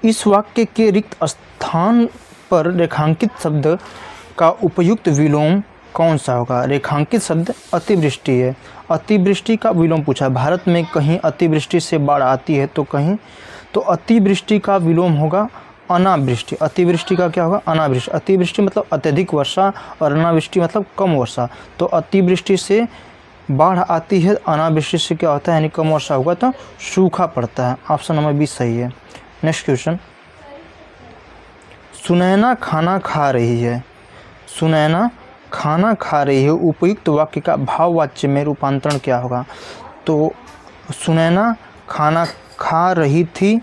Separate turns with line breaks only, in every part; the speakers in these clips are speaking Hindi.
इस वाक्य के रिक्त स्थान पर रेखांकित शब्द का उपयुक्त विलोम कौन सा होगा? रेखांकित शब्द अतिवृष्टि है। अतिवृष्टि का विलोम पूछा। भारत में कहीं अतिवृष्टि से बाढ़ आती है तो कहीं, तो अतिवृष्टि का विलोम होगा अनावृष्टि। अतिवृष्टि का क्या होगा? अनावृष्टि। अतिवृष्टि मतलब अत्यधिक वर्षा और अनावृष्टि मतलब कम वर्षा। तो अतिवृष्टि से बाढ़ आती है, अनावृष्टि से क्या होता है यानी कम वर्षा होगा तो सूखा पड़ता है। ऑप्शन नंबर 20 सही है। नेक्स्ट क्वेश्चन, सुनैना खाना खा रही है। सुनैना खाना खा रही है, उपयुक्त वाक्य का भाववाच्य में रूपांतरण क्या होगा? तो सुनैना खाना खा रही थी,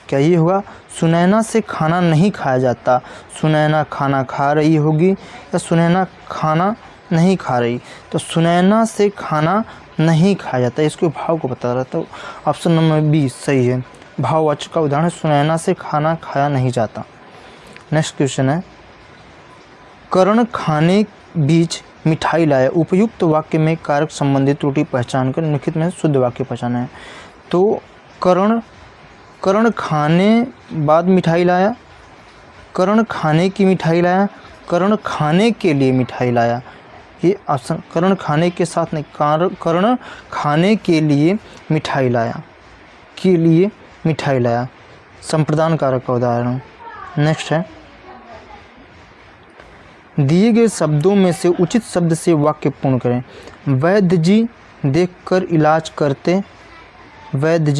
क्या ये होगा? सुनैना से खाना नहीं खाया जाता। सुनैना खाना खा रही होगी या सुनैना खाना नहीं खा रही? तो सुनैना से खाना नहीं खाया जाता, इसके भाव को बता रहा। तो ऑप्शन नंबर 20 सही है। भाववाच्य का उदाहरण सुनैना से खाना खाया नहीं जाता। नेक्स्ट क्वेश्चन है, कर्ण खाने बीच मिठाई लाया, उपयुक्त वाक्य में कारक संबंधी त्रुटि पहचान कर निम्नलिखित में शुद्ध वाक्य पहचाना है। तो कर्ण खाने बाद मिठाई लाया, कर्ण खाने की मिठाई लाया, कर्ण खाने के लिए मिठाई लाया। ये ऑप्शन कर्ण खाने के साथ नहीं, कर्ण खाने के लिए मिठाई लाया, के लिए मिठाई लाया, संप्रदान कारक का उदाहरण। नेक्स्ट है, दिए गए शब्दों में से उचित शब्द से वाक्य पूर्ण करें। वैद्य जी देखकर इलाज करते, वैद्य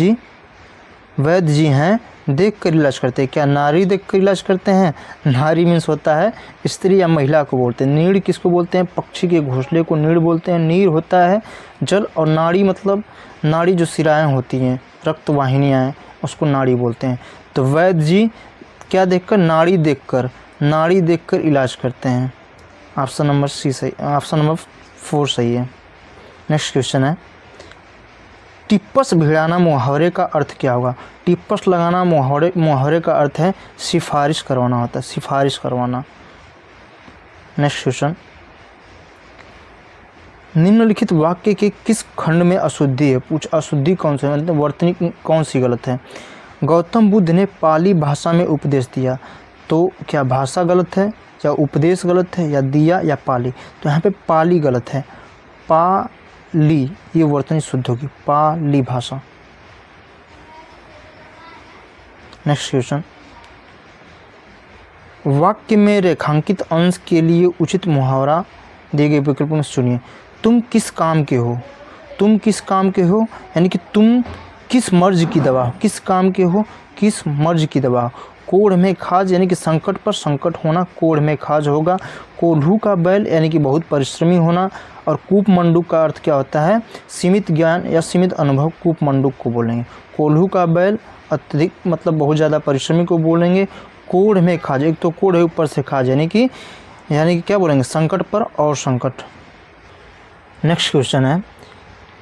जी हैं देखकर इलाज करते। क्या नारी देखकर इलाज करते हैं? नारी मीन्स होता है स्त्री या महिला को बोलते हैं। नीड़ किसको बोलते हैं? पक्षी के घोंसले को नीड़ बोलते हैं। नीर होता है जल, और नाड़ी मतलब नाड़ी जो सिराएँ होती हैं, रक्त वाहिनियाँ हैं, उसको नाड़ी बोलते हैं। तो वैद्य जी क्या देखकर? नाड़ी देखकर इलाज करते हैं। ऑप्शन नंबर सी सही, ऑप्शन नंबर 4 सही है। नेक्स्ट क्वेश्चन है, टिप्पस भिड़ाना मुहावरे का अर्थ क्या होगा? टिप्पस लगाना मुहावरे का अर्थ है सिफारिश करवाना होता है, सिफारिश करवाना। नेक्स्ट क्वेश्चन, निम्नलिखित वाक्य के किस खंड में अशुद्धि है? अशुद्धि कौन सी है, मतलब वर्तनी कौन सी गलत है? गौतम बुद्ध ने पाली भाषा में उपदेश दिया। तो क्या भाषा गलत है या उपदेश गलत है या दिया या पाली? तो यहाँ पे पाली गलत है। पाली ये वर्तनी शुद्ध होगी, पाली भाषा। नेक्स्ट क्वेश्चन, वाक्य में रेखांकित अंश के लिए उचित मुहावरा दिए गए विकल्पों में चुनिए। तुम किस काम के हो? तुम किस काम के हो यानी कि तुम किस मर्ज की दवा हो? किस काम के हो, किस मर्ज की दवा हो? कोढ़ में खाज यानी कि संकट पर संकट होना, कोढ़ में खाज होगा। कोल्हू का बैल यानी कि बहुत परिश्रमी होना। और कूप मंडूक का अर्थ क्या होता है? सीमित ज्ञान या सीमित अनुभव, कूप मंडूक को बोलेंगे। कोल्हू का बैल अत्यधिक मतलब बहुत ज़्यादा परिश्रमी को बोलेंगे। कोढ़ में खाज, एक तो कोढ़ है ऊपर से खाज यानी कि क्या बोलेंगे? संकट पर और संकट। नेक्स्ट क्वेश्चन है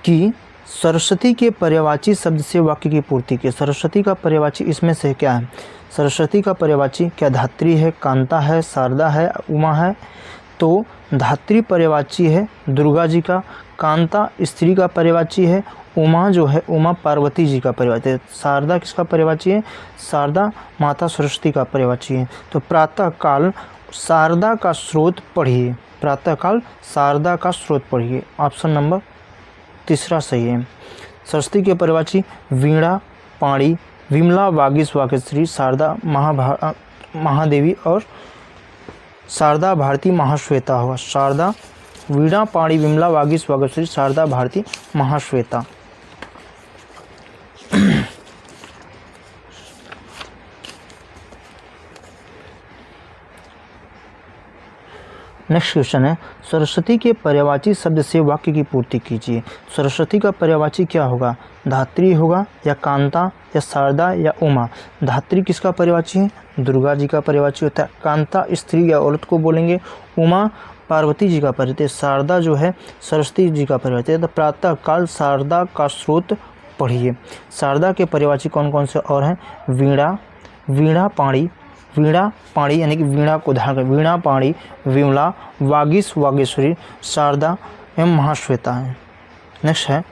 कि सरस्वती के पर्यायवाची शब्द से वाक्य की पूर्ति की। सरस्वती का पर्यायवाची इसमें से क्या है? सरस्वती का पर्यायवाची क्या धात्री है, कांता है, शारदा है, उमा है? तो धात्री पर्यायवाची है दुर्गा जी का, कांता स्त्री का पर्यायवाची है, उमा जो है उमा पार्वती जी का पर्यायवाची है। शारदा किसका पर्यायवाची है? शारदा माता सरस्वती का पर्यायवाची है। तो प्रातः काल शारदा का स्रोत पढ़िए, प्रातः काल शारदा का स्रोत पढ़िए। ऑप्शन नंबर 3 सही है। सरस्वती के पर्यायवाची वीणा, पाणी, विमला, वागीश, वागेश्वरी, शारदा महादेवी और शारदा भारती महाश्वेता होगा। शारदा, वीणा, पाणी, विमला, वागीश, वागेश्वरी, शारदा भारती महाश्वेता। नेक्स्ट क्वेश्चन है, सरस्वती के पर्यायवाची शब्द से वाक्य की पूर्ति कीजिए। सरस्वती का पर्यायवाची क्या होगा? धात्री होगा या कांता या शारदा या उमा? धात्री किसका पर्यायवाची है? दुर्गा जी का पर्यायवाची होता है। कांता स्त्री या औरत को बोलेंगे। उमा पार्वती जी का पर्यायवाची। शारदा जो है सरस्वती जी का पर्यायवाची है। तो प्रातः काल शारदा का स्रोत पढ़िए। शारदा के पर्यायवाची कौन कौन से और हैं? वीणा, पाणी यानी कि वीणा को धारण कर, वीणा, पाणी, विमला, वागीश, वागेश्वरी, शारदा एवं महाश्वेता है। नेक्स्ट है,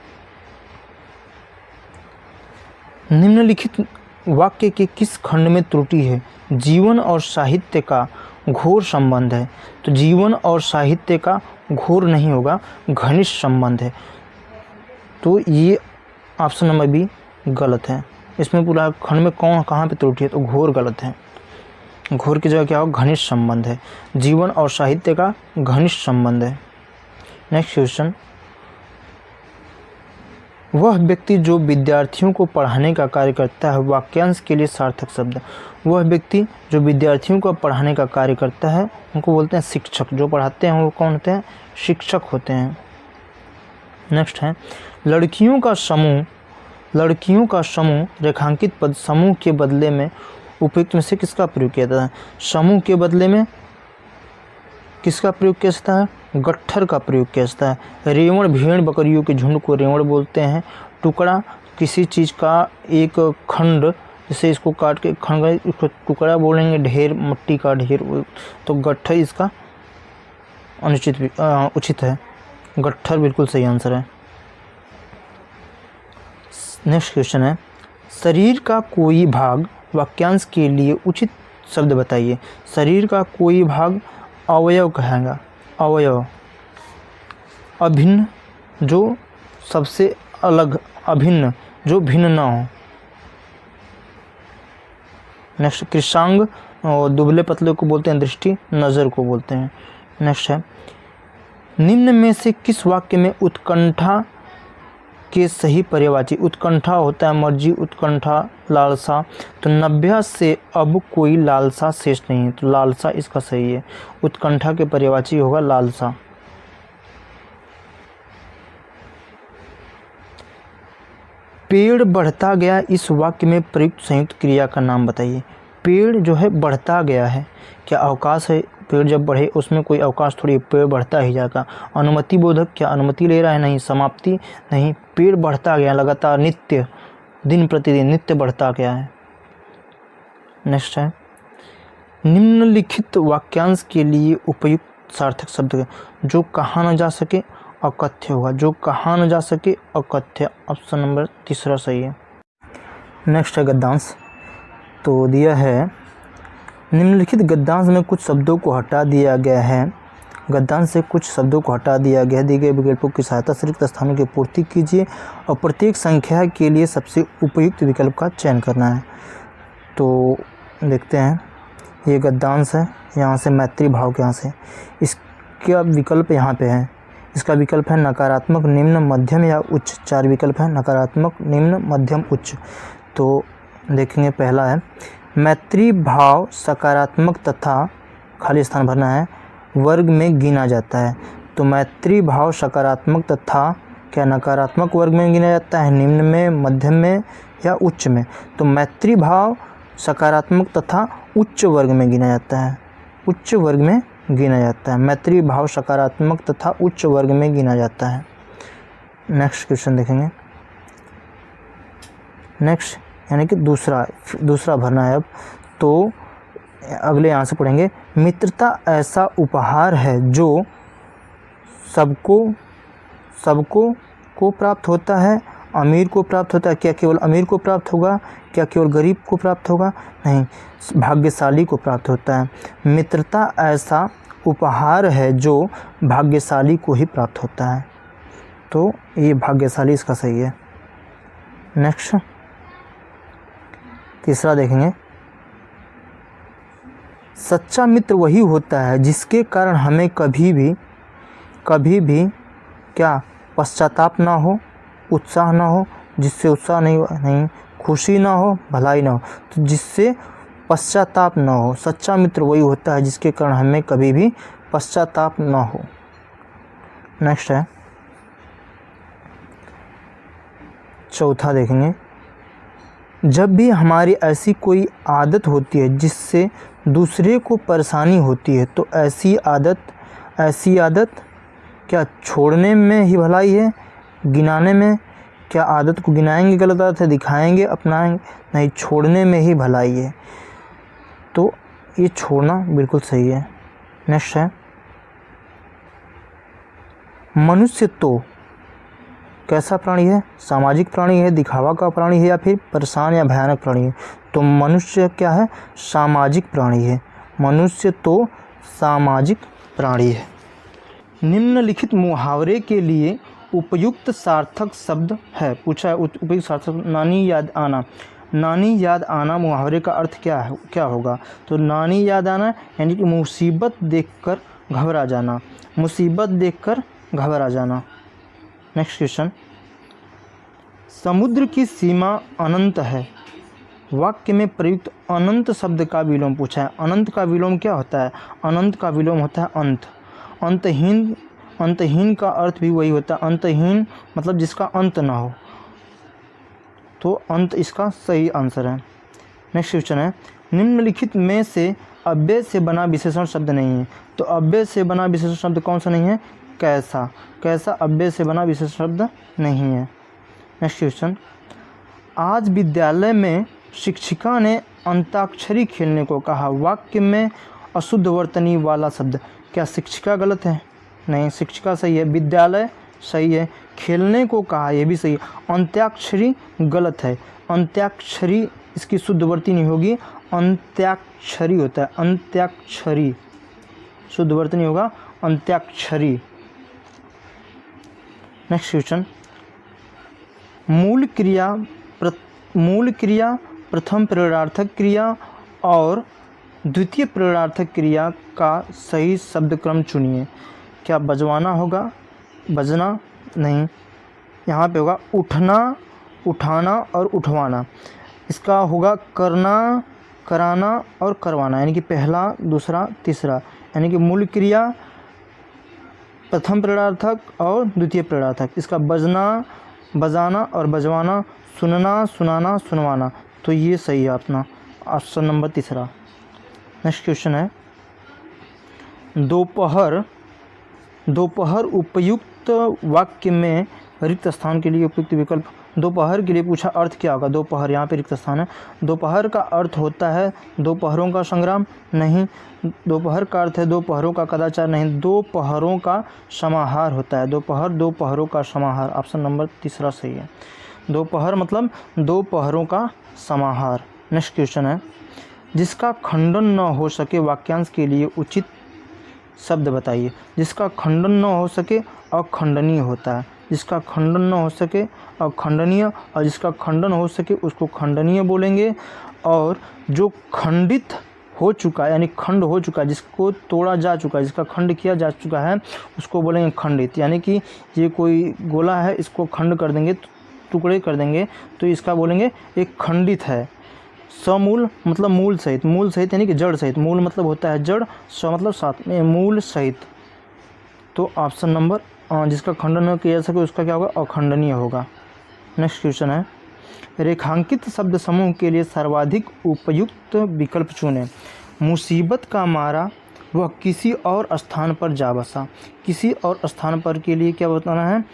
निम्नलिखित वाक्य के किस खंड में त्रुटि है? जीवन और साहित्य का घोर संबंध है। तो जीवन और साहित्य का घोर नहीं होगा, घनिष्ठ संबंध है। तो ये ऑप्शन नंबर बी गलत है। इसमें पूरा खंड में कौन कहाँ पे त्रुटि है? तो घोर गलत है। घोर की जगह क्या हो? घनिष्ठ संबंध है। जीवन और साहित्य का घनिष्ठ संबंध है। नेक्स्ट क्वेश्चन, वह व्यक्ति जो विद्यार्थियों को पढ़ाने का कार्य करता है, वाक्यांश के लिए सार्थक शब्द। वह व्यक्ति जो विद्यार्थियों को पढ़ाने का कार्य करता है उनको बोलते हैं शिक्षक। जो पढ़ाते हैं वो कौन होते हैं? शिक्षक होते हैं। नेक्स्ट है, लड़कियों का समूह रेखांकित पद समूह के बदले में उपयुक्त में से किसका प्रयोग किया जाता है? समूह के बदले में किसका प्रयोग किया जाता है? गट्ठर का प्रयोग किया जाता है। रेवण भेड़ बकरियों के झुंड को रेवण बोलते हैं। टुकड़ा किसी चीज़ का एक खंड, जैसे इसको काट के खंड इसको टुकड़ा बोलेंगे। ढेर मिट्टी का ढेर, तो गट्ठर इसका उचित है। गट्ठर बिल्कुल सही आंसर है। नेक्स्ट क्वेश्चन है, शरीर का कोई भाग वाक्यांश के लिए उचित शब्द बताइए। शरीर का कोई भाग अवयव कहेगा। अवयव अभिन्न, जो सबसे अलग, अभिन्न जो भिन्न ना हो। नेक्स्ट, कृशांग और दुबले पतले को बोलते हैं दृष्टि, नज़र को बोलते हैं। नेक्स्ट है, निम्न में से किस वाक्य में उत्कंठा के सही पर्यायवाची? उत्कंठा होता है मर्जी, उत्कंठा लालसा। तो नभ्या से अब कोई लालसा शेष नहीं है, तो लालसा इसका सही है। उत्कंठा के पर्यायवाची होगा लालसा। पेड़ बढ़ता गया, इस वाक्य में प्रयुक्त संयुक्त क्रिया का नाम बताइए। पेड़ जो है बढ़ता गया है, क्या अवकाश है? पेड़ जब बढ़े उसमें कोई अवकाश थोड़ी, पेड़ बढ़ता ही जाएगा। अनुमति बोधक, क्या अनुमति ले रहा है? नहीं। समाप्ति नहीं, पेड़ बढ़ता गया लगातार, नित्य, दिन प्रतिदिन नित्य बढ़ता गया है। नेक्स्ट है, निम्नलिखित वाक्यांश के लिए उपयुक्त सार्थक शब्द जो कहा न जा सके अकथ्य होगा। जो कहा न जा सके अकथ्य, ऑप्शन नंबर तीसरा सही है। नेक्स्ट है गद्यांश। तो दिया है, निम्नलिखित गद्यांश में कुछ शब्दों को हटा दिया गया है। गद्यांश से कुछ शब्दों को हटा दिया गया है। दिए गए विकल्पों की सहायता से रिक्त स्थानों की पूर्ति कीजिए और प्रत्येक संख्या के लिए सबसे उपयुक्त विकल्प का चयन करना है। तो देखते हैं, ये गद्यांश है, यहाँ से मैत्री भाव के यहाँ से, इसका विकल्प यहाँ पे है। इसका विकल्प है नकारात्मक, निम्न, मध्यम या उच्च। 4 विकल्प है, नकारात्मक, निम्न, मध्यम, उच्च। तो देखेंगे, पहला है मैत्री भाव सकारात्मक तथा, खाली स्थान भरना है, वर्ग में गिना जाता है। तो मैत्री भाव सकारात्मक तथा क्या नकारात्मक वर्ग में गिना जाता है? निम्न में, मध्यम में या उच्च में? तो मैत्री भाव सकारात्मक तथा उच्च वर्ग में गिना जाता है। उच्च वर्ग में गिना जाता है। मैत्री भाव सकारात्मक तथा उच्च वर्ग में गिना जाता है। नेक्स्ट क्वेश्चन देखेंगे। नेक्स्ट यानी कि दूसरा भरना है अब। तो अगले यहाँ से पढ़ेंगे, मित्रता ऐसा उपहार है जो सबको को प्राप्त होता है। अमीर को प्राप्त होता है, क्या केवल अमीर को प्राप्त होगा? क्या केवल गरीब को प्राप्त होगा? नहीं, भाग्यशाली को प्राप्त होता है। मित्रता ऐसा उपहार है जो भाग्यशाली को ही प्राप्त होता है। तो ये भाग्यशाली इसका सही है। नेक्स्ट तीसरा देखेंगे, सच्चा मित्र वही होता है जिसके कारण हमें कभी भी क्या पश्चाताप ना हो, उत्साह ना हो, जिससे उत्साह नहीं, खुशी ना हो, भलाई ना हो, तो जिससे पश्चाताप ना हो। सच्चा मित्र वही होता है जिसके कारण हमें कभी भी पश्चाताप ना हो। नेक्स्ट है चौथा देखेंगे, जब भी हमारी ऐसी कोई आदत होती है जिससे दूसरे को परेशानी होती है, तो ऐसी आदत क्या छोड़ने में ही भलाई है, गिनाने में? क्या आदत को गिनाएंगे गलत आदत है, दिखाएंगे अपनाएंगे? नहीं, छोड़ने में ही भलाई है। तो ये छोड़ना बिल्कुल सही है। नेक्स्ट है, मनुष्य तो कैसा प्राणी है? सामाजिक प्राणी है, दिखावा का प्राणी है, या फिर परेशान या भयानक प्राणी है? तो मनुष्य क्या है? सामाजिक प्राणी है। मनुष्य तो सामाजिक प्राणी है। निम्नलिखित मुहावरे के लिए उपयुक्त सार्थक शब्द है। पूछा है उपयुक्त सार्थक। नानी याद आना। नानी याद आना मुहावरे का अर्थ क्या होगा? तो नानी याद आना यानी कि मुसीबत देखकर घबरा जाना। मुसीबत देखकर घबरा जाना। नेक्स्ट क्वेश्चन, समुद्र की सीमा अनंत है। वाक्य में प्रयुक्त अनंत शब्द का विलोम पूछा है। अनंत का विलोम क्या होता है? अनंत का विलोम होता है अंत। अंतहीन, अंतहीन का अर्थ भी वही होता है। अंतहीन मतलब जिसका अंत ना हो, तो अंत इसका सही आंसर है। नेक्स्ट क्वेश्चन है, निम्नलिखित में से अव्यय से बना विशेषण शब्द नहीं है। तो अव्यय से बना विशेषण शब्द कौन सा नहीं है? कैसा। कैसा अव्यय से बना विशेषण शब्द नहीं है। नेक्स्ट क्वेश्चन, आज विद्यालय में शिक्षिका ने अंताक्षरी खेलने को कहा। वाक्य में अशुद्ध वर्तनी वाला शब्द। क्या शिक्षिका गलत है? नहीं, शिक्षिका सही है। विद्यालय सही है। खेलने को कहा, यह भी सही है। अंत्याक्षरी गलत है। अंत्याक्षरी इसकी शुद्ध वर्तनी नहीं होगी, अंत्याक्षरी होता है। अंत्याक्षरी शुद्ध वर्तनी होगा अंत्याक्षरी। नेक्स्ट क्वेश्चन, मूल क्रिया प्रथम प्रेरणार्थक क्रिया और द्वितीय प्रेरणार्थक क्रिया का सही शब्द क्रम चुनिए। क्या बजवाना होगा? बजना नहीं, यहाँ पे होगा उठना, उठाना और उठवाना। इसका होगा करना, कराना और करवाना, यानी कि पहला, दूसरा, तीसरा। यानी कि मूल क्रिया प्रथम प्रेरणार्थक और द्वितीय प्रेरणार्थक। इसका बजना, बजाना और बजवाना। सुनना, सुनाना, सुनवाना। तो ये सही है अपना ऑप्शन नंबर तीसरा। नेक्स्ट क्वेश्चन है, दोपहर उपयुक्त वाक्य में रिक्त स्थान के लिए उपयुक्त विकल्प। दोपहर के लिए पूछा, अर्थ क्या होगा? दोपहर, यहाँ पे रिक्त स्थान है। दोपहर का अर्थ होता है दोपहरों का संग्राम। नहीं, दोपहर का अर्थ है दोपहरों का कदाचार। नहीं, दोपहरों का समाहार होता है। दोपहरों का समाहार। ऑप्शन नंबर तीसरा सही है। दोपहर मतलब दोपहरों का समाहार। नेक्स्ट क्वेश्चन है, जिसका खंडन न हो सके वाक्यांश के लिए उचित शब्द बताइए। जिसका खंडन न हो सके अखंडनीय होता है। जिसका खंडन न हो सके अखंडनीय, और जिसका खंडन हो सके उसको खंडनीय बोलेंगे। और जो खंडित हो चुका है, यानी खंड हो चुका है, जिसको तोड़ा जा चुका है, जिसका खंड किया जा चुका है, उसको बोलेंगे खंडित। यानी कि ये कोई गोला है, इसको खंड कर देंगे, टुकड़े कर देंगे, तो इसका बोलेंगे एक खंडित है। समूल मतलब मूल सहित। मूल सहित यानी कि जड़ सहित। मूल मतलब होता है जड़, स मतलब साथ में, मूल सहित। तो ऑप्शन नंबर जिसका खंडन न किया जा सके उसका क्या होगा? अखंडनीय होगा। नेक्स्ट क्वेश्चन है, रेखांकित शब्द समूह के लिए सर्वाधिक उपयुक्त विकल्प चुनें। मुसीबत का मारा वह किसी और स्थान पर जा बसा। किसी और स्थान पर के लिए क्या बताना है?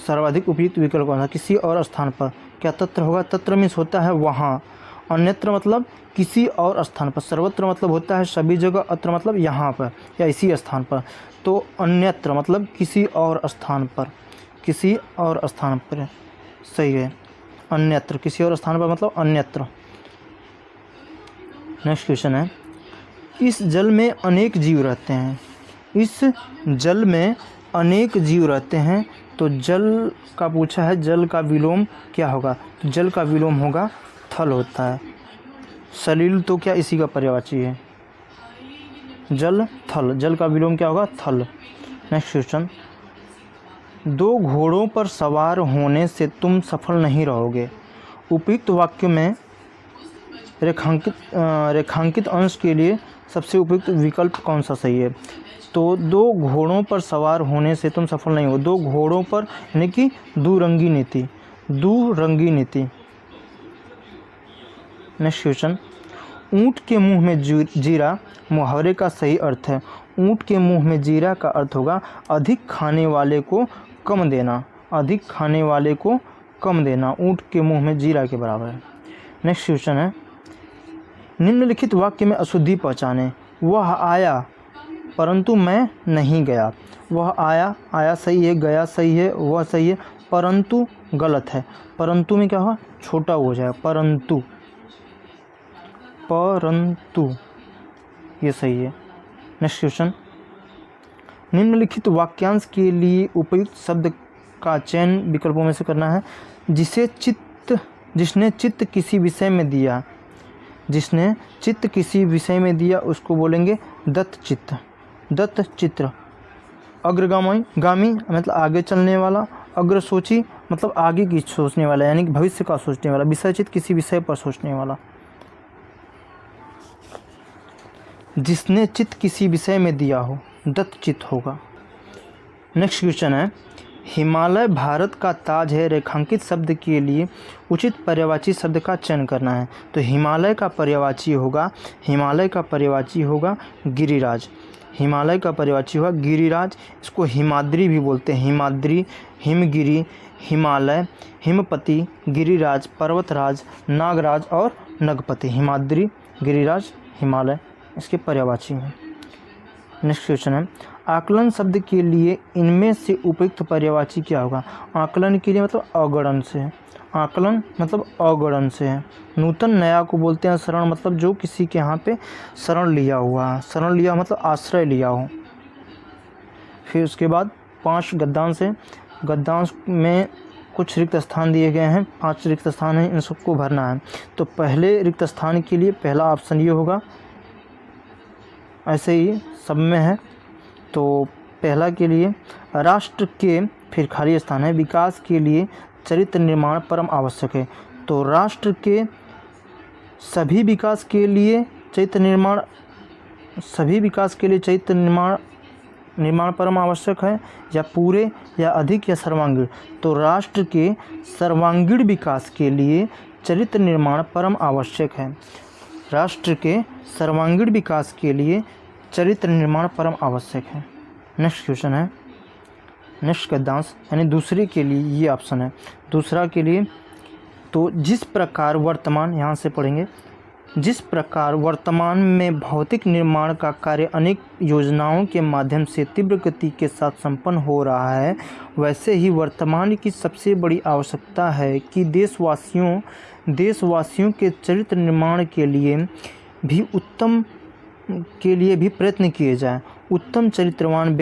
सर्वाधिक उपयुक्त विकल्प कौन सा? किसी और स्थान पर। क्या तत्र होगा? तत्र मीन्स होता है वहाँ। अन्यत्र मतलब किसी और स्थान पर। सर्वत्र मतलब होता है सभी जगह। अत्र मतलब यहाँ पर या इसी स्थान पर। तो अन्यत्र मतलब किसी और स्थान पर। किसी और स्थान पर सही है। अन्यत्र, किसी और स्थान पर मतलब अन्यत्र। नेक्स्ट क्वेश्चन है, इस जल में अनेक जीव रहते हैं। इस जल में अनेक जीव रहते हैं। तो जल का पूछा है, जल का विलोम क्या होगा? तो जल का विलोम होगा थल होता है। सलील तो क्या इसी का पर्यायवाची है। जल, थल। जल का विलोम क्या होगा? थल। नेक्स्ट क्वेश्चन, दो घोड़ों पर सवार होने से तुम सफल नहीं रहोगे। उपयुक्त वाक्य में रेखांकित अंश के लिए सबसे उपयुक्त विकल्प कौन सा सही है? तो दो घोड़ों पर सवार होने से तुम सफल नहीं हो। दो घोड़ों पर यानी कि दुरंगी नीति। दुरंगी नीति। नेक्स्ट क्वेश्चन, ऊँट के मुंह में जीरा मुहावरे का सही अर्थ है। ऊँट के मुंह में जीरा का अर्थ होगा अधिक खाने वाले को कम देना। अधिक खाने वाले को कम देना ऊँट के मुंह में जीरा के बराबर है। नेक्स्ट क्वेश्चन है, निम्नलिखित वाक्य में अशुद्धि पहचानें। वह आया परंतु मैं नहीं गया। वह आया, आया सही है, गया सही है, वह सही है, परंतु गलत है। परंतु में क्या होगा, छोटा हो जाएगा, परंतु, परंतु ये सही है। नेक्स्ट क्वेश्चन, निम्नलिखित वाक्यांश के लिए उपयुक्त शब्द का चयन विकल्पों में से करना है। जिसने चित्त किसी विषय में दिया, जिसने चित्त किसी विषय में दिया उसको बोलेंगे दत्त चित्त, दत्त चित्र। अग्रगामी मतलब आगे चलने वाला, अग्रसोची मतलब आगे की सोचने वाला, यानी कि भविष्य का सोचने वाला, विषयचित किसी विषय पर सोचने वाला। जिसने चित्त किसी विषय में दिया हो, दत्त चित्त होगा। नेक्स्ट क्वेश्चन है, हिमालय भारत का ताज है, रेखांकित शब्द के लिए उचित पर्यायवाची शब्द का चयन करना है। तो हिमालय का पर्यायवाची होगा, हिमालय का पर्यायवाची होगा गिरिराज, हिमालय का पर्यायवाची होगा गिरिराज। इसको हिमाद्री भी बोलते हैं, हिमाद्री, हिमगिरी, हिमालय, हिमपति, गिरिराज, पर्वतराज, नागराज और नगपति। हिमाद्री, गिरिराज, हिमालय इसके पर्यायवाची हैं। नेक्स्ट क्वेश्चन है, आकलन शब्द के लिए इनमें से उपयुक्त पर्यायवाची क्या होगा। आकलन के लिए मतलब अगणन से है, आकलन मतलब अगणन से है। नूतन नया को बोलते हैं शरण, मतलब जो किसी के यहाँ पे शरण लिया हुआ है, शरण लिया मतलब आश्रय लिया हो। फिर उसके बाद 5 गद्यांश है, गद्यांश में कुछ रिक्त स्थान दिए गए हैं, 5 रिक्त स्थान हैं, इन सबको भरना है। तो पहले रिक्त स्थान के लिए पहला ऑप्शन ये होगा, ऐसे ही सब में है। तो पहला के लिए राष्ट्र के, फिर खाली स्थान है, विकास के लिए चरित्र निर्माण परम आवश्यक है। तो राष्ट्र के सभी विकास के लिए चरित्र निर्माण, सभी विकास के लिए चरित्र निर्माण परम आवश्यक है, या पूरे या अधिक या सर्वांगीण। तो राष्ट्र के सर्वांगीण विकास के लिए चरित्र निर्माण परम आवश्यक है। राष्ट्र के सर्वांगीण विकास के लिए चरित्र निर्माण परम आवश्यक है। नेक्स्ट क्वेश्चन है, नेक्स्ट गद्यांश यानी दूसरे के लिए ये ऑप्शन है। दूसरा के लिए तो जिस प्रकार वर्तमान, यहाँ से पढ़ेंगे, जिस प्रकार वर्तमान में भौतिक निर्माण का कार्य अनेक योजनाओं के माध्यम से तीव्र गति के साथ संपन्न हो रहा है, वैसे ही वर्तमान की सबसे बड़ी आवश्यकता है कि देशवासियों के चरित्र निर्माण के लिए भी प्रयत्न किए जाएं। उत्तम चरित्रवान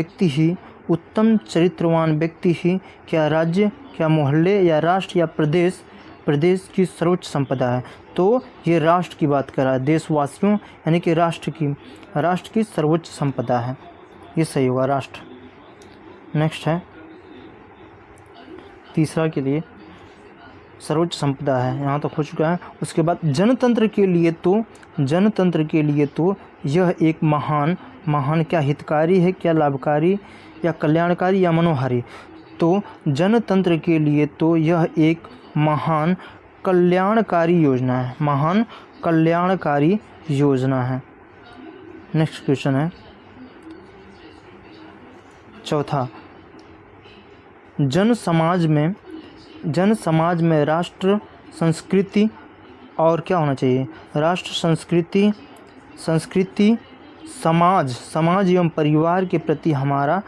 व्यक्ति ही क्या राज्य, क्या मोहल्ले या राष्ट्र या प्रदेश की सर्वोच्च संपदा है। तो ये राष्ट्र की बात कर रहा है, देशवासियों यानी कि राष्ट्र की सर्वोच्च संपदा है, ये सही होगा राष्ट्र। नेक्स्ट है, तीसरा के लिए सर्वोच्च संपदा है, यहाँ तो हो चुका है। उसके बाद जनतंत्र के लिए तो यह एक महान क्या हितकारी है, क्या लाभकारी या कल्याणकारी या मनोहारी। तो जनतंत्र के लिए तो यह एक महान कल्याणकारी योजना है, महान कल्याणकारी योजना है। नेक्स्ट क्वेश्चन है चौथा, जन समाज में राष्ट्र संस्कृति और क्या होना चाहिए, राष्ट्र संस्कृति समाज एवं परिवार के प्रति हमारा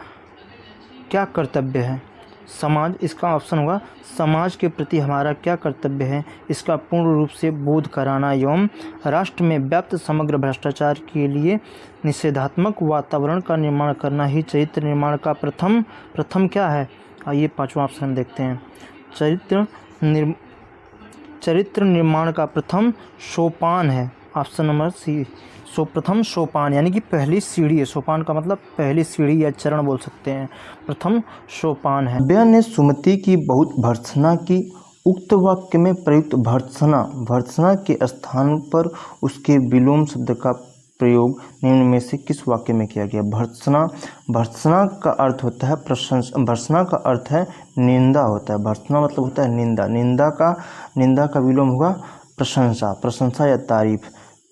क्या कर्तव्य है। समाज, इसका ऑप्शन होगा समाज के प्रति हमारा क्या कर्तव्य है, इसका पूर्ण रूप से बोध कराना एवं राष्ट्र में व्याप्त समग्र भ्रष्टाचार के लिए निषेधात्मक वातावरण का निर्माण करना ही चरित्र निर्माण का प्रथम क्या है। आइए 5वां ऑप्शन देखते हैं। चरित्र निर्माण का प्रथम सोपान है, ऑप्शन नंबर सी। प्रथम सोपान यानी कि पहली सीढ़ी है, सोपान का मतलब पहली सीढ़ी या चरण बोल सकते हैं, प्रथम सोपान है। नब्या ने सुमति की बहुत भर्त्सना की, उक्त वाक्य में प्रयुक्त भर्त्सना के स्थान पर उसके विलोम शब्द का प्रयोग निम्न में से किस वाक्य में किया गया। भर्त्सना का अर्थ होता है प्रशंसा, भर्त्सना का अर्थ है निंदा होता है, भर्त्सना मतलब होता है निंदा, निंदा का विलोम होगा प्रशंसा या तारीफ।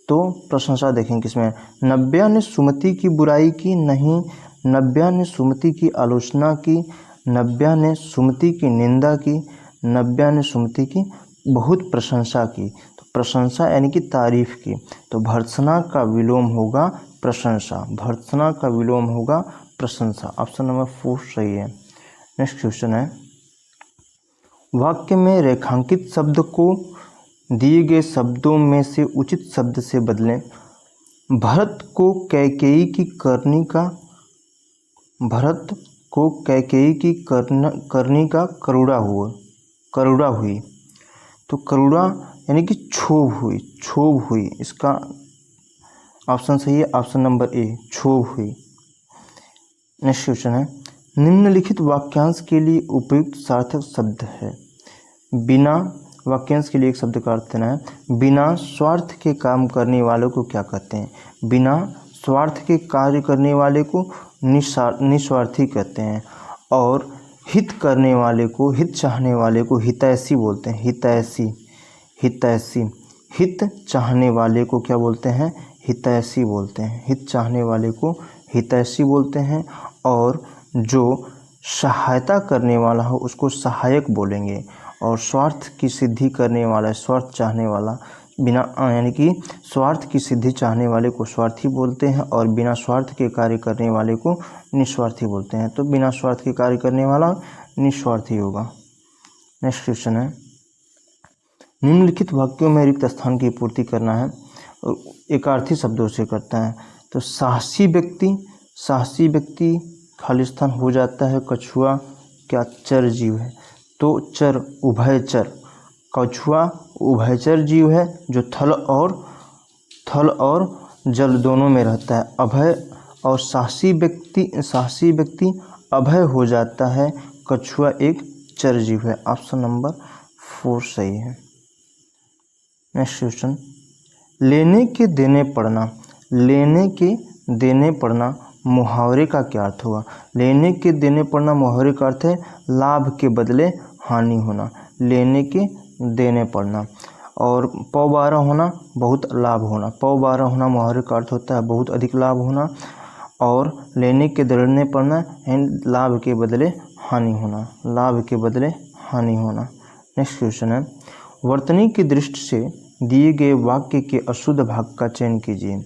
तो प्रशंसा देखेंगे किसमें, नब्या ने सुमति की बुराई की नहीं, नब्या ने सुमति की आलोचना की, नब्या ने सुमति की निंदा की, नब्या ने सुमति की बहुत प्रशंसा की। तो प्रशंसा यानी कि तारीफ की, तो भर्त्सना का विलोम होगा प्रशंसा, भर्त्सना का विलोम होगा प्रशंसा। ऑप्शन नंबर 4 सही है। नेक्स्ट क्वेश्चन है, वाक्य में रेखांकित शब्द को दिए गए शब्दों में से उचित शब्द से बदलें। भरत को कैकेयी की करनी का करुणा हुई। तो करुणा यानी कि क्षोभ हुई। इसका ऑप्शन सही है, ऑप्शन नंबर ए, क्षोभ हुई। नेक्स्ट क्वेश्चन है, निम्नलिखित वाक्यांश के लिए उपयुक्त सार्थक शब्द है। बिना वाक्यांश के लिए एक शब्द का अर्थ देना है। बिना स्वार्थ के काम करने वालों को क्या कहते हैं? बिना स्वार्थ के कार्य करने वाले को निस्वार्थी कहते हैं। और हित करने वाले को, हित चाहने वाले को हितैषी बोलते हैं। हितैषी। हित चाहने वाले को क्या बोलते हैं? हितैषी बोलते हैं। हित चाहने वाले को हितैषी बोलते हैं। और जो सहायता करने वाला हो उसको सहायक बोलेंगे। और स्वार्थ की सिद्धि करने वाला, स्वार्थ चाहने वाला, बिना यानी कि स्वार्थ की सिद्धि चाहने वाले को स्वार्थी बोलते हैं। और बिना स्वार्थ के कार्य करने वाले को निस्वार्थी बोलते हैं। तो बिना स्वार्थ के कार्य करने वाला निस्वार्थी होगा। नेक्स्ट क्वेश्चन है, निम्नलिखित वाक्यों में रिक्त स्थान की पूर्ति करना है। एकार्थी शब्दों से करता है। तो साहसी व्यक्ति खाली स्थान हो जाता है। कछुआ क्या चर जीव है? तो चर, उभयचर। कछुआ उभयचर जीव है जो थल और जल दोनों में रहता है। अभय और साहसी व्यक्ति अभय हो जाता है। कछुआ एक चर जीव है। ऑप्शन नंबर 4 सही है। नेक्स्ट क्वेश्चन, लेने के देने पड़ना मुहावरे का क्या अर्थ हुआ? लेने के देने पड़ना मुहावरे का अर्थ है लाभ के बदले हानि होना। लेने के देने पड़ना। और पौबारा होना बहुत लाभ होना। पौबारा होना मुहावरे का अर्थ होता है बहुत अधिक लाभ होना। और लेने के देने पड़ना लाभ के बदले हानि होना। लाभ के बदले हानि होना। नेक्स्ट क्वेश्चन है, वर्तनी की दृष्टि से दिए गए वाक्य के अशुद्ध भाग का चयन कीजिए।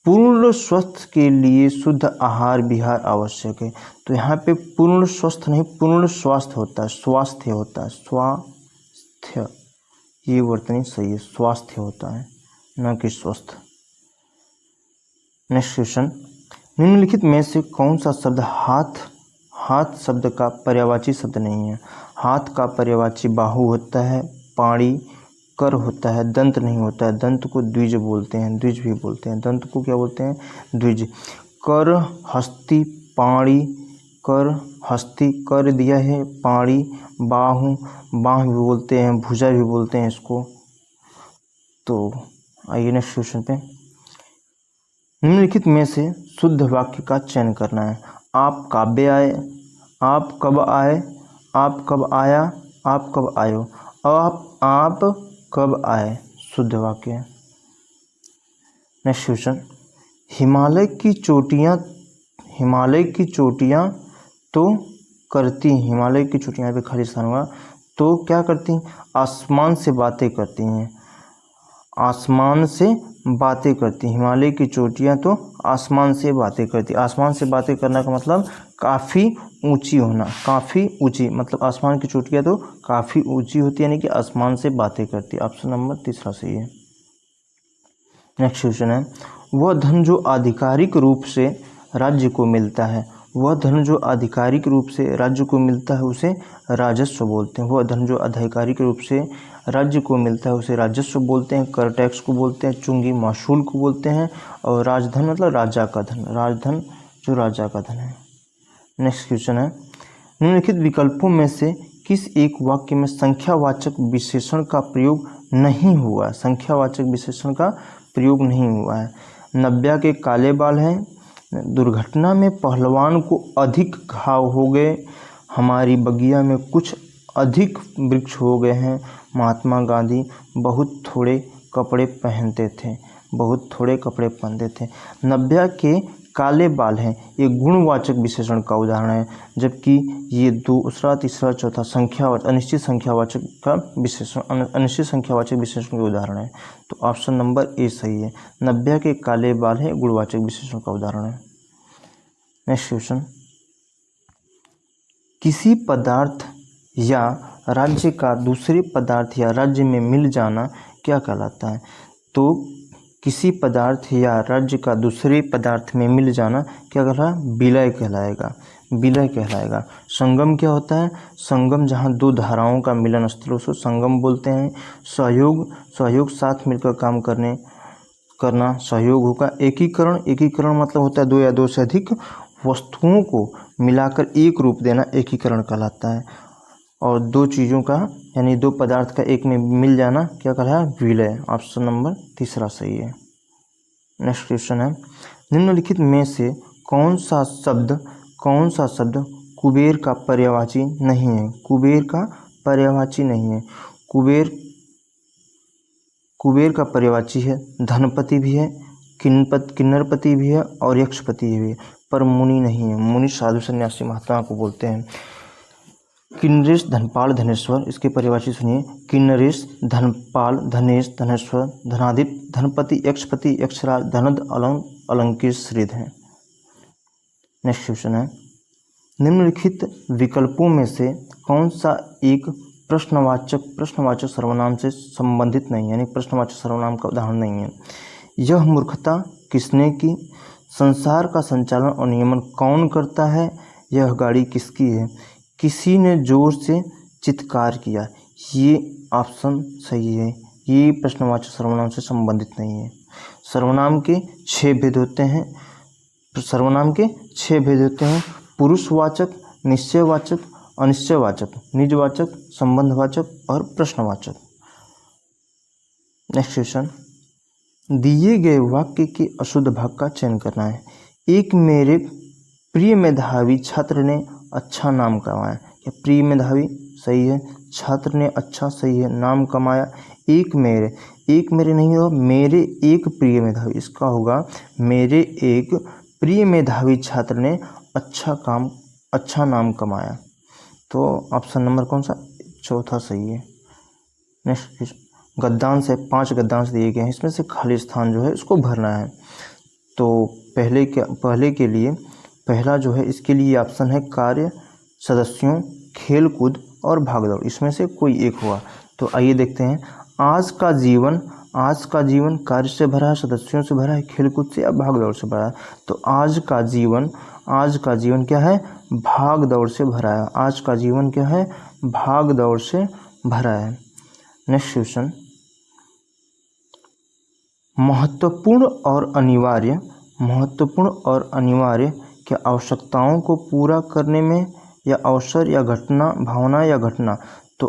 पूर्ण स्वस्थ के लिए शुद्ध आहार विहार आवश्यक है। तो यहाँ पे पूर्ण स्वस्थ नहीं, पूर्ण स्वास्थ्य होता है। स्वास्थ्य होता है, स्वास्थ्य। ये वर्तनी सही है, स्वास्थ्य होता है न कि स्वस्थ। नेक्स्ट क्वेश्चन, निम्नलिखित में से कौन सा शब्द हाथ शब्द का पर्यायवाची शब्द नहीं है? हाथ का पर्यायवाची बाहु होता है। पाणी कर होता है, दंत नहीं होता है। दंत को द्विज बोलते हैं, द्विज भी बोलते हैं। दंत को क्या बोलते हैं? द्विज। कर हस्ती, पाणी, कर हस्ती, कर दिया है। पाणी, बाहु, बाह भी बोलते हैं, भुजा भी बोलते हैं इसको। तो आइए नेक्स्ट क्वेश्चन पे, निम्नलिखित में से शुद्ध वाक्य का चयन करना है। आप काव्य आए, आप कब आए, आप कब आया, आप कब आयो। आप कब आए, शुद्ध वाक्य। नेक्स्ट क्वेश्चन, हिमालय की चोटियाँ तो करती, हिमालय की चोटियाँ पे खाली स्थान हुआ, तो क्या करती? आसमान से बातें करती हैं। आसमान से बातें करती। हिमालय की चोटियाँ तो आसमान से बातें करती। आसमान से बातें करने का मतलब काफ़ी ऊंची होना। काफ़ी ऊंची मतलब आसमान की चोटियाँ तो काफ़ी ऊंची होती है, यानी कि आसमान से बातें करती। ऑप्शन नंबर 3 सही है। नेक्स्ट क्वेश्चन है, वह धन जो आधिकारिक रूप से राज्य को मिलता है, वह धन जो आधिकारिक रूप से राज्य को मिलता है उसे राजस्व बोलते हैं। वह धन जो आधिकारिक रूप से राज्य को मिलता है उसे राजस्व बोलते हैं। कर टैक्स को बोलते हैं। चुंगी महसूल को बोलते हैं। और राजधन मतलब राजा का धन। राजधन जो राजा का धन है। नेक्स्ट क्वेश्चन है, निम्नलिखित विकल्पों में से किस एक वाक्य में संख्यावाचक विशेषण का प्रयोग नहीं हुआ? संख्यावाचक विशेषण का प्रयोग नहीं हुआ है। नब्या के काले बाल हैं। दुर्घटना में पहलवान को अधिक घाव हो गए। हमारी बगिया में कुछ अधिक वृक्ष हो गए हैं। महात्मा गांधी बहुत थोड़े कपड़े पहनते थे। बहुत थोड़े कपड़े पहनते थे। नब्या के काले बाल हैं, ये गुणवाचक विशेषण का उदाहरण है। जबकि ये दूसरा, तीसरा, चौथा अनिश्चित संख्यावाचक का विशेषण, अनिश्चित संख्यावाचक विशेषण के उदाहरण है। तो ऑप्शन नंबर ए सही है। नब्या के काले बाल है गुणवाचक विशेषण का उदाहरण है। नेक्स्ट क्वेश्चन, किसी पदार्थ या राज्य का दूसरे पदार्थ या राज्य में मिल जाना क्या कहलाता है? तो किसी पदार्थ या राज्य का दूसरे पदार्थ में मिल जाना क्या कहलाएगा? विलय कहलाएगा, विलय कहलाएगा। संगम क्या होता है? संगम जहाँ दो धाराओं का मिलन स्थल उसको संगम बोलते हैं। सहयोग साथ मिलकर काम करना सहयोग होगा। एकीकरण मतलब होता है दो या दो से अधिक वस्तुओं को मिलाकर एक रूप देना एकीकरण कहलाता है। और दो चीज़ों का यानी दो पदार्थ का एक में मिल जाना क्या कहलाता है? विलय। ऑप्शन नंबर तीसरा सही है। नेक्स्ट क्वेश्चन है, निम्नलिखित में से कौन सा शब्द कुबेर का पर्यायवाची नहीं है? कुबेर का पर्यायवाची नहीं है। कुबेर का पर्यायवाची है, धनपति भी है, किन्नरपति भी है और यक्षपति भी है, पर मुनि नहीं है। मुनि साधु सन्यासी महात्मा को बोलते हैं। किन्नरेश धनपाल धनेश्वर, इसके पर्यायवाची सुनिए। किन्नरेश धनपाल धनेश धनेश्वर धनादित्य धनपति यक्षपति यक्षराज धनद अलंकृत श्रीध है। नेक्स्ट क्वेश्चन है, निम्नलिखित विकल्पों में से कौन सा एक प्रश्नवाचक सर्वनाम से संबंधित नहीं है, यानी प्रश्नवाचक सर्वनाम का उदाहरण नहीं है? यह मूर्खता किसने की? संसार का संचालन और नियमन कौन करता है? यह गाड़ी किसकी है? किसी ने जोर से चित्कार किया। ये ऑप्शन सही है, ये प्रश्नवाचक सर्वनाम से संबंधित नहीं है। सर्वनाम के 6 भेद होते हैं। पुरुषवाचक, निश्चयवाचक, अनिश्चयवाचक, निजवाचक, संबंधवाचक और प्रश्नवाचक। नेक्स्ट क्वेश्चन, दिए गए वाक्य के अशुद्ध भाग का चयन करना है। एक मेरे प्रिय मेधावी छात्र ने अच्छा नाम कमाया। या प्रिय मेधावी सही है, छात्र ने अच्छा सही है, नाम कमाया। एक मेरे नहीं होगा, मेरे एक प्रिय मेधावी, इसका होगा मेरे एक प्रिय मेधावी छात्र ने अच्छा नाम कमाया। तो ऑप्शन नंबर कौन सा? चौथा सही है। नेक्स्ट, गद्यांश है, 5 गद्यांश दिए गए हैं, इसमें से खाली स्थान जो है इसको भरना है। तो पहले के लिए पहला जो है इसके लिए ऑप्शन है कार्य, सदस्यों, खेलकूद और भागदौड़, इसमें से कोई एक हुआ। तो आइए देखते हैं। आज का जीवन कार्य से भरा है, सदस्यों से भरा है, खेलकूद से या भागदौड़ से भरा है? तो आज का जीवन क्या है? भागदौड़ से भरा है। आज का जीवन क्या है? भागदौड़ से भरा है। नेक्स्ट क्वेश्चन, महत्वपूर्ण और अनिवार्य क्या आवश्यकताओं को पूरा करने में या अवसर या घटना, भावना या घटना? तो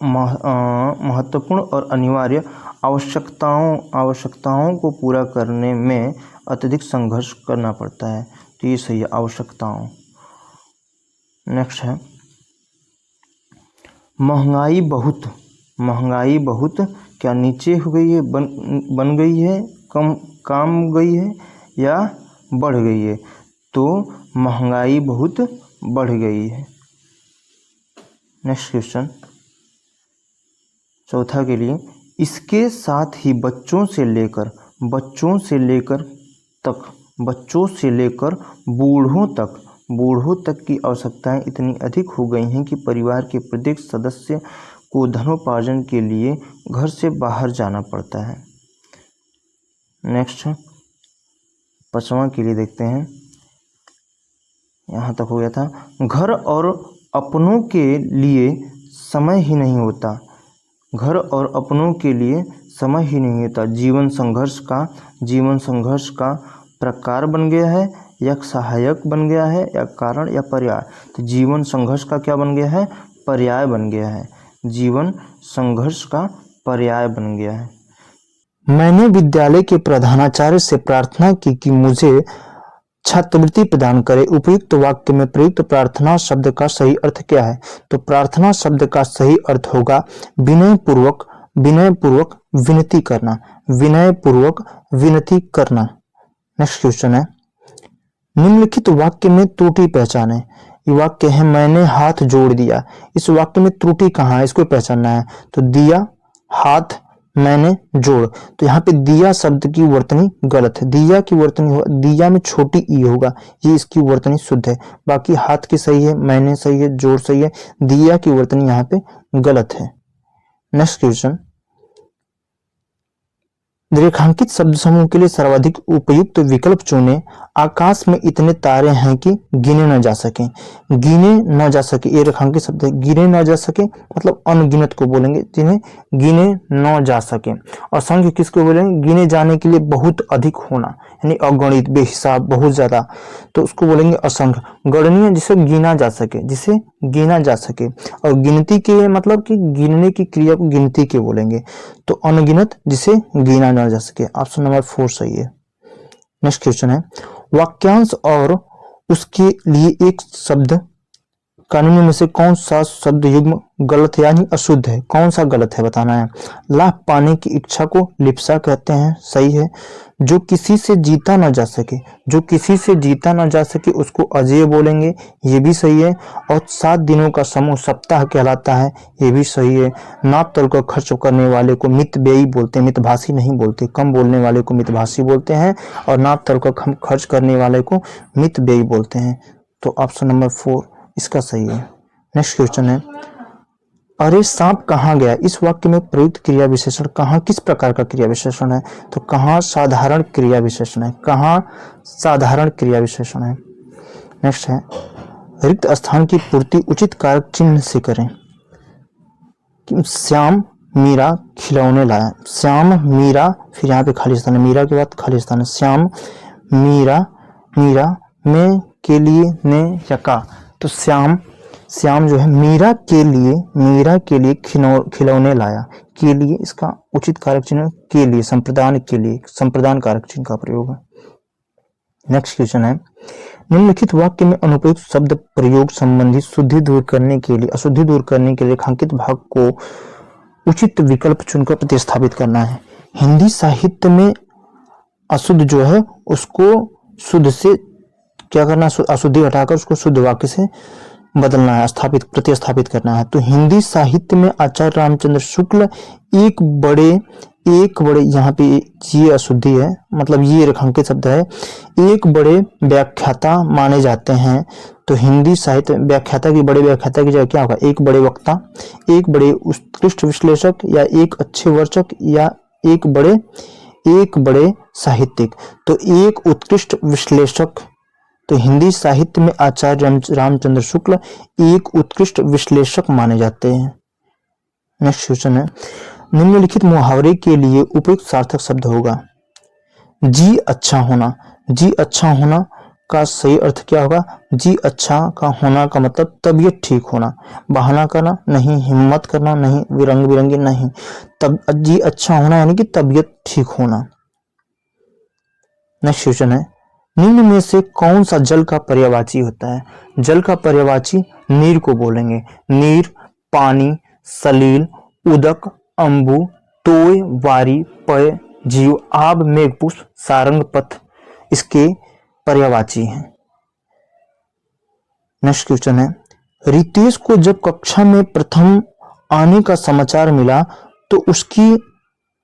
महत्वपूर्ण और अनिवार्य आवश्यकताओं को पूरा करने में अत्यधिक संघर्ष करना पड़ता है, तो ये सही है, आवश्यकताओं। नेक्स्ट है, महंगाई बहुत क्या नीचे हो गई है, बन गई है, काम गई है या बढ़ गई है? तो महंगाई बहुत बढ़ गई है। नेक्स्ट क्वेश्चन, चौथा के लिए, इसके साथ ही बच्चों से लेकर बूढ़ों तक की आवश्यकताएं इतनी अधिक हो गई हैं कि परिवार के प्रत्येक सदस्य को धनोपार्जन के लिए घर से बाहर जाना पड़ता है। नेक्स्ट, 5वां के लिए देखते हैं, यहाँ तक हो गया था। घर और अपनों के लिए समय ही नहीं होता। जीवन संघर्ष का प्रकार बन गया है या सहायक बन गया है या कारण या पर्याय? तो जीवन संघर्ष का क्या बन गया है? पर्याय बन गया है। जीवन संघर्ष का पर्याय बन गया है। मैंने विद्यालय के प्रधानाचार्य से प्रार्थना की कि मुझे छात्रवृत्ति प्रदान करे। उपयुक्त वाक्य में प्रयुक्त प्रार्थना शब्द का सही अर्थ क्या है? तो प्रार्थना शब्द का सही अर्थ होगा विनयपूर्वक विनती करना। नेक्स्ट क्वेश्चन है, निम्नलिखित वाक्य में त्रुटि पहचाने। ये वाक्य है मैंने हाथ जोड़ दिया। इस वाक्य में त्रुटि कहाँ है, इसको पहचानना है। तो दिया, हाथ, मैंने जोड़। तो यहाँ पे दिया शब्द की वर्तनी गलत है, दिया की वर्तनी होगा, दिया में छोटी ई होगा, ये इसकी वर्तनी शुद्ध है। बाकी हाथ की सही है, मैंने सही है, जोड़ सही है, दिया की वर्तनी यहाँ पे गलत है। नेक्स्ट क्वेश्चन, रेखांकित शब्द समूह के लिए सर्वाधिक उपयुक्त विकल्प चुनें। आकाश में इतने तारे हैं कि गिने न जा सके। गिने न जा सके ये रेखांकित शब्द है। गिने न जा सके मतलब अनगिनत को बोलेंगे, जिन्हें गिने न जा सके। और संख्य किसको बोलेंगे? गिने जाने के लिए बहुत अधिक होना, यानी अगणित, बेहिसाब, बहुत ज्यादा, तो उसको बोलेंगे असंख्य। गणनीय जिसे गिना जा सके, जिसे गिना जा सके। और गिनती के मतलब कि गिनने की क्रिया को गिनती के बोलेंगे। तो अनगिनत जिसे गिना ना जा सके। ऑप्शन नंबर 4 सही है। नेक्स्ट क्वेश्चन है, वाक्यांश और उसके लिए एक शब्द का निम्न में से कौन सा शब्द युग्म गलत है यानी अशुद्ध है? कौन सा गलत है बताना है। लाभ पाने की इच्छा को लिप्सा कहते हैं, सही है। जो किसी से जीता ना जा सके, जो किसी से जीता ना जा सके उसको अजेय बोलेंगे, ये भी सही है। और 7 दिनों का समूह सप्ताह कहलाता है, ये भी सही है। नाप तोल कर खर्च करने वाले को मितव्ययी बोलते हैं, मितभाषी नहीं बोलते। कम बोलने वाले को मितभाषी बोलते हैं और नाप तोल कर खर्च करने वाले को मितव्ययी बोलते हैं। तो ऑप्शन नंबर 4 इसका सही है। नेक्स्ट क्वेश्चन है, अरे सांप कहाँ गया? इस वाक्य में प्रयुक्त क्रिया विशेषण कहाँ किस प्रकार का क्रिया विशेषण है? तो कहाँ साधारण क्रिया विशेषण है, कहाँ साधारण क्रिया विशेषण है। नेक्स्ट है, रिक्त स्थान की पूर्ति उचित कारक चिन्ह से करें। श्याम मीरा खिलौने लाया। श्याम मीरा, फिर यहाँ पे खाली स्थान है, मीरा के बाद खाली स्थान है। श्याम मीरा, मीरा में के लिए ने यका, तो श्याम जो है मीरा के लिए खिलौने लाया। के लिए इसका उचित कारक चिन्ह के लिए, संप्रदान के लिए, संप्रदान कारक चिन्ह का प्रयोग है। नेक्स्ट क्वेश्चन है, निम्नलिखित वाक्य में अनुपयुक्त शब्द प्रयोग संबंधी शुद्धि दूर करने के लिए, अशुद्धि दूर करने के लिए रेखांकित भाग को उचित विकल्प चुनकर प्रतिस्थापित करना है। हिंदी साहित्य में अशुद्ध जो है उसको शुद्ध से क्या करना है, अशुद्धि हटाकर उसको शुद्ध वाक्य से बदलना है, स्थापित प्रतिस्थापित करना है। तो हिंदी साहित्य में आचार्य रामचंद्र शुक्ल एक बड़े यहाँ पे ये अशुद्धि है, मतलब ये रेखांकित शब्द है, एक बड़े व्याख्याता माने जाते हैं। तो हिंदी साहित्य व्याख्याता की, बड़े व्याख्याता की जगह क्या होगा? एक बड़े वक्ता, एक बड़े उत्कृष्ट विश्लेषक, या एक अच्छे वर्चक, या एक बड़े साहित्यिक। तो एक उत्कृष्ट विश्लेषक। तो हिंदी साहित्य में आचार्य रामचंद्र शुक्ल एक उत्कृष्ट विश्लेषक माने जाते हैं। नेक्स्ट क्वेश्चन है, निम्नलिखित मुहावरे के लिए उपयुक्त सार्थक शब्द होगा। जी अच्छा होना। जी अच्छा होना का सही अर्थ क्या होगा? जी अच्छा का होना का मतलब तबीयत ठीक होना। बहाना करना नहीं, हिम्मत करना नहीं, रंग बिरंगी नहीं, तब जी अच्छा होना यानी कि तबीयत ठीक होना। नेक्स्ट क्वेश्चन है, निम्न में से कौन सा जल का पर्यायवाची होता है? जल का पर्यायवाची नीर को बोलेंगे। नीर, पानी, सलील, उदक, अंबु, तोय, वारी, पय, जीव, आब, मेघपुष्प, सारंग, पथ इसके पर्यायवाची हैं। नेक्स्ट क्वेश्चन है, रितेश को जब कक्षा में प्रथम आने का समाचार मिला तो उसकी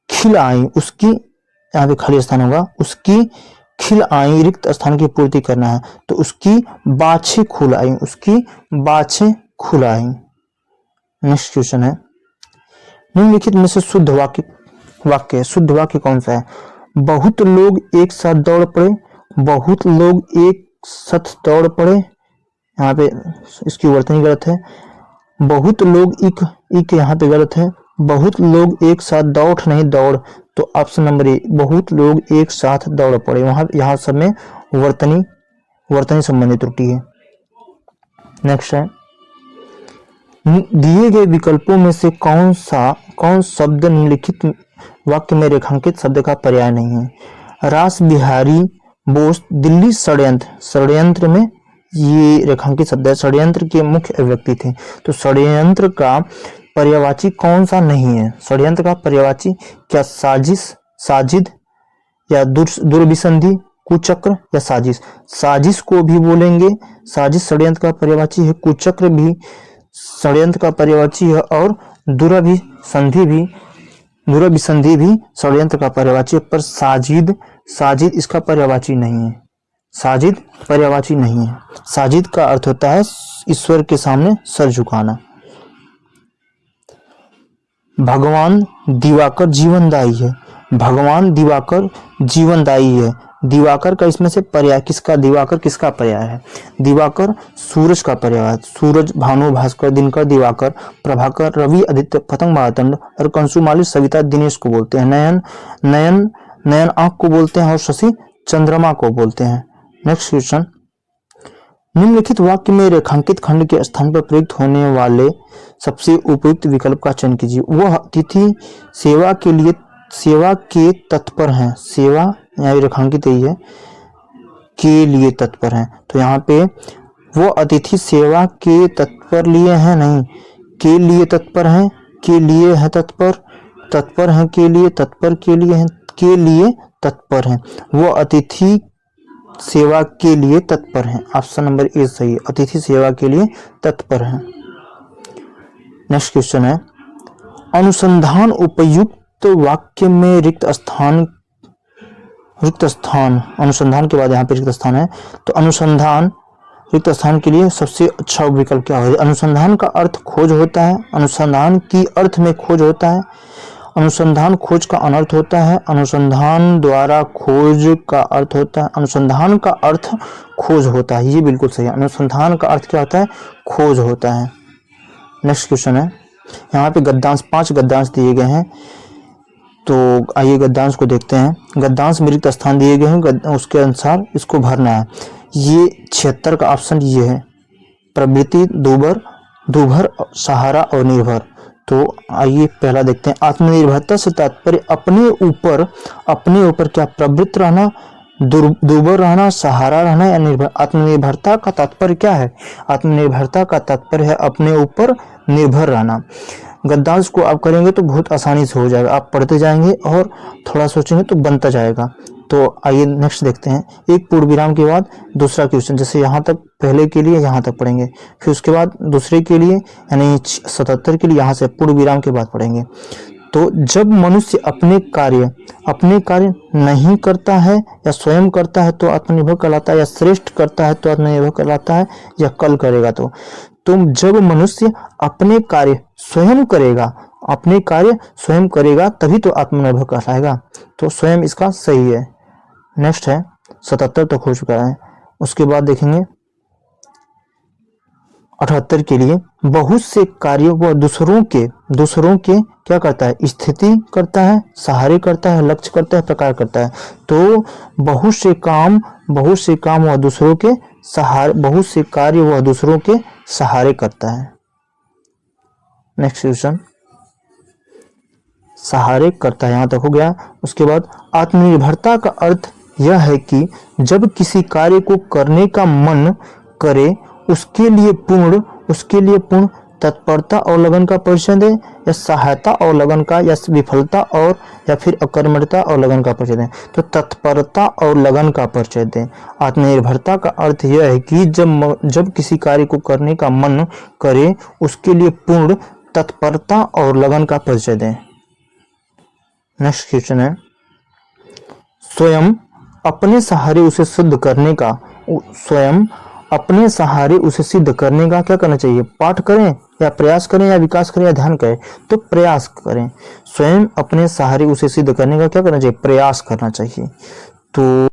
खिल आई, उसकी यहाँ पे खाली स्थान होगा, उसकी खिल आई, रिक्त स्थान की पूर्ति करना है। तो उसकी बाछे खुल आई, उसकी बाछे खुल आई। नेक्स्ट क्वेश्चन है, निम्नलिखित में से शुद्ध वाक्य कौन सा है? बहुत लोग एक साथ दौड़ पड़े। बहुत लोग एक साथ दौड़ पड़े, यहाँ पे इसकी वर्तनी गलत है। बहुत लोग इक यहाँ पे गलत है। बहुत लोग एक साथ दौड़ नहीं दौड़, तो ऑप्शन नंबर ए, बहुत लोग एक साथ दौड़ पड़े, वहां यहाँ सब में वर्तनी संबंधी त्रुटि है। नेक्स्ट है, दिए गए विकल्पों में से कौन शब्द निम्नलिखित वाक्य में रेखांकित शब्द का पर्याय नहीं है? रास बिहारी बोस दिल्ली षड्यंत्र में ये रेखांकित शब्द है। षड्यंत्र के मुख्य व्यक्ति थे। तो षड्यंत्र का पर्यायवाची कौन सा नहीं है? षड्यंत्र का पर्यायवाची क्या साजिद या दुर्विसंधि, कुचक्र या साजिश? साजिश को भी बोलेंगे, साजिश षड्यंत्र का पर्यायवाची है, कुचक्र भी षड्यंत्र का पर्यायवाची है, और दुर्विसंधि भी दुरभिसंधि भी षड्यंत्र का पर्यायवाची है, पर साजिद साजिद इसका पर्यायवाची नहीं है। साजिद पर्यायवाची नहीं है। साजिद का अर्थ होता है ईश्वर के सामने सर झुकाना। भगवान दिवाकर जीवनदायी है। भगवान दिवाकर जीवनदायी है। दिवाकर का इसमें से पर्याय किसका, दिवाकर किसका पर्याय है? दिवाकर सूरज का पर्याय है। सूरज, भानु, भास्कर, दिनकर, दिवाकर, प्रभाकर, रवि, आदित्य, पतंग, मारतंड और कंसुमाली, सविता, दिनेश को बोलते हैं। नयन नयन नयन आंख को बोलते हैं और शशि चंद्रमा को बोलते हैं। नेक्स्ट क्वेश्चन, निम्नलिखित वाक्य में रेखांकित खंड के स्थान पर प्रयुक्त होने वाले सबसे उपयुक्त विकल्प का चयन कीजिए। वह अतिथि सेवा के लिए सेवा के तत्पर हैं। सेवा यहाँ रेखांकित यही है, के लिए तत्पर हैं। तो यहाँ पे वो अतिथि सेवा के तत्पर लिए हैं, नहीं के लिए तत्पर हैं, के लिए है तत्पर, तत्पर हैं के लिए, तत्पर के लिए हैं, के लिए तत्पर हैं। वो अतिथि सेवा के लिए तत्पर हैं। ऑप्शन नंबर ए सही है, अतिथि सेवा के लिए तत्पर हैं। नेक्स्ट क्वेश्चन है, अनुसंधान उपयुक्त वाक्य में रिक्त स्थान अनुसंधान के बाद यहाँ पे रिक्त स्थान है, तो अनुसंधान रिक्त स्थान के लिए सबसे अच्छा विकल्प क्या होगा? अनुसंधान का अर्थ खोज होता है। अनुसंधान की अर्थ में खोज होता है। अनुसंधान खोज का अनर्थ होता है। अनुसंधान द्वारा खोज का अर्थ होता है। अनुसंधान का अर्थ खोज होता है, ये बिल्कुल सही है। अनुसंधान का अर्थ क्या होता है? खोज होता है। नेक्स्ट क्वेश्चन है, यहाँ पे गद्यांश 5 गद्यांश दिए गए हैं, तो आइए गद्यांश को देखते हैं। गद्यांश में रिक्त स्थान दिए गए हैं, उसके अनुसार इसको भरना है। ये 76 का ऑप्शन ये है, प्रवृत्ति, दूबर, दूभर, सहारा और निर्भर। तो आइए पहला देखते हैं। आत्मनिर्भरता से तात्पर्य अपने ऊपर क्या प्रवृत्त रहना, दूबर रहना, सहारा रहना या निर्भर। आत्मनिर्भरता का तात्पर्य क्या है? आत्मनिर्भरता का तात्पर्य है अपने ऊपर निर्भर रहना। गद्यांश को आप करेंगे तो बहुत आसानी से हो जाएगा, आप पढ़ते जाएंगे और थोड़ा सोचेंगे तो बनता जाएगा। तो आइए नेक्स्ट देखते हैं। एक पूर्ण विराम के बाद दूसरा क्वेश्चन, जैसे यहाँ तक पहले के लिए यहाँ तक पढ़ेंगे, फिर उसके बाद दूसरे के लिए यानी 77 के लिए यहाँ से पूर्ण विराम के बाद पढ़ेंगे। तो जब मनुष्य अपने कार्य नहीं करता है या स्वयं करता है तो आत्मनिर्भर कहलाता है, या श्रेष्ठ करता है तो आत्मनिर्भर कहलाता है, या कल करेगा तो जब मनुष्य अपने कार्य स्वयं करेगा तभी तो आत्मनिर्भर कहलाएगा। तो स्वयं इसका सही है। नेक्स्ट है 77 तक हो चुका है, उसके बाद देखेंगे 78 के लिए। बहुत से कार्यों को दूसरों के क्या करता है? स्थिति करता है, सहारे करता है, लक्ष्य करता है, प्रकार करता है। तो बहुत से काम वह दूसरों के सहारे, बहुत से कार्य वह दूसरों के सहारे करता है। नेक्स्ट क्वेश्चन, सहारे करता है, यहाँ तक हो गया। उसके बाद आत्मनिर्भरता का अर्थ यह है कि जब किसी कार्य को करने का मन करे उसके लिए पूर्ण तत्परता और लगन का परिचय दें, या सहायता और लगन का, या विफलता और या फिर अकर्मण्यता और लगन का परिचय दें। तो तत्परता और लगन का परिचय दें। आत्मनिर्भरता का अर्थ यह है कि जब किसी कार्य को करने का मन करे उसके लिए पूर्ण तत्परता और लगन का परिचय दें। नेक्स्ट क्वेश्चन है, स्वयं अपने सहारे उसे सिद्ध करने का क्या करना चाहिए? पाठ करें या प्रयास करें या विकास करें या ध्यान करें? तो प्रयास करें। स्वयं अपने सहारे उसे सिद्ध करने का क्या करना चाहिए? प्रयास करना चाहिए। तो